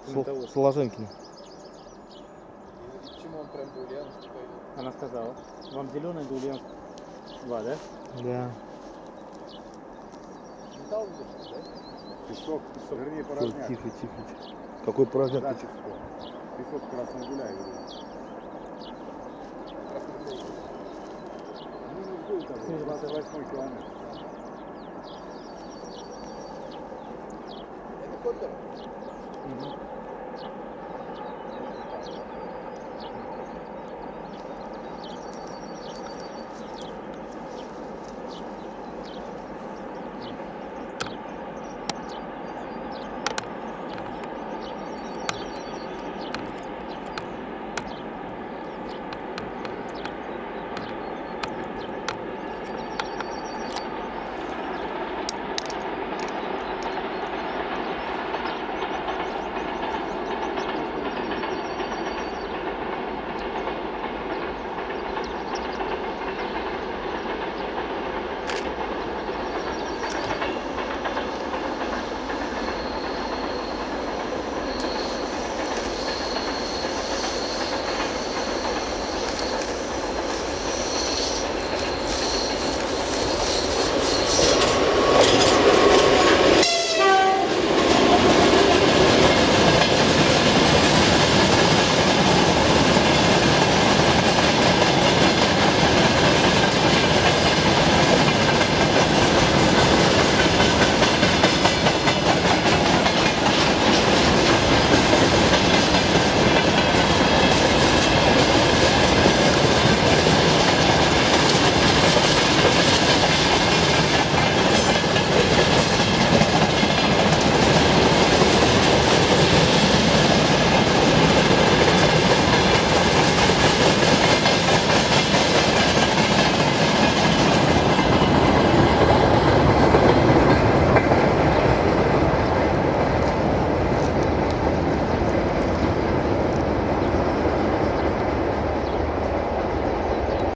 Соложенкин. Почему он прям был Ульяновск? Она сказала. Вам зеленый до Ульяновск 2, да? Да. Металл выпустил, да? Песок, вернее, Ой, порожняк. тихо. Какой порожняк? Да, песок. Песок Красного Гуляя. Ну, был там, 28 километр. Это Коттер. Угу.